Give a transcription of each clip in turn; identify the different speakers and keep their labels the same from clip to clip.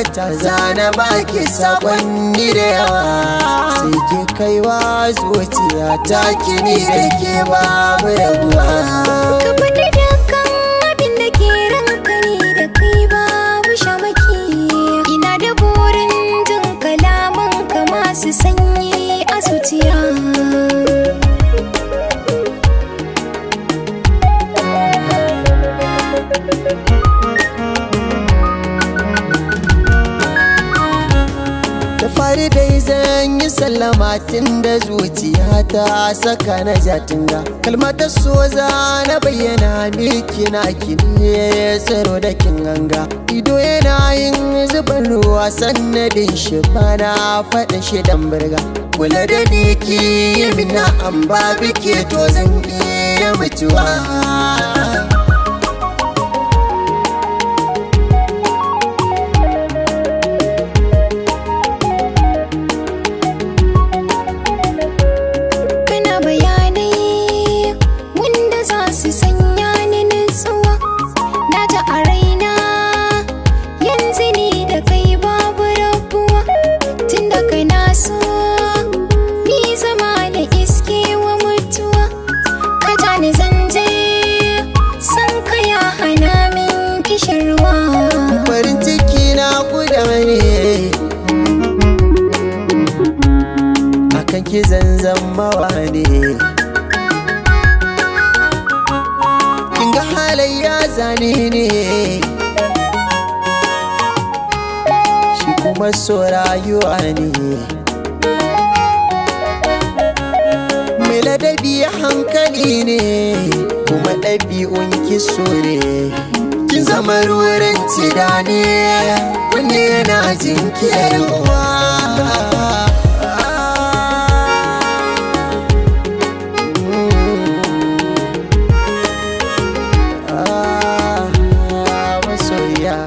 Speaker 1: ta zana baki sakonni da yawa sai ki kaiwa zuciya ta kini da ke babu rabuwa.
Speaker 2: Ka faɗi dukkan abin da ke ranka ni da kai babu shamaki. Ina da burin jin kalaman ka masu sanyi a zuciya.
Speaker 1: Da fari dai zan yi sallama tun da zuciya ta saka na jatinga. Kalmatar so za na bayyana miki na kini tsaro da kin ganga. Ido yana yin zuban ruwa sannadin shi bana faɗin shi dan birga. Kula da ni ki yi mina an ba bike to zan iya mutuwa. Farin ciki na guda ne akan ki zanzamawa ne. Kin ga halayya zane ne shi kuma so rayuwa ne. Mai ladabi hankali ne kuma ɗabi'un ki so ne. Kin zama ruwan tidane wanda yana jinkirwa. Masoya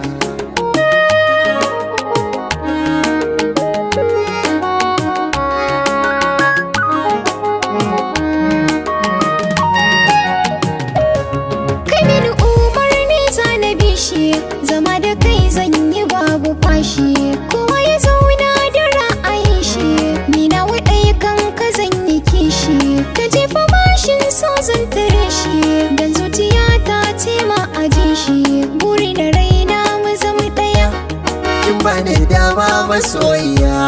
Speaker 2: zama da kai zan yi babu fashi. Kowa ya zauna da ra'ayin shi, ni na waɗai kan ka zan yi kishi. Ka jefa mashin so zan tare shi, dan zuciya ta tema a jin shi. Buri da raina mu zama ɗaya.
Speaker 1: Kin bani dama masoyiya.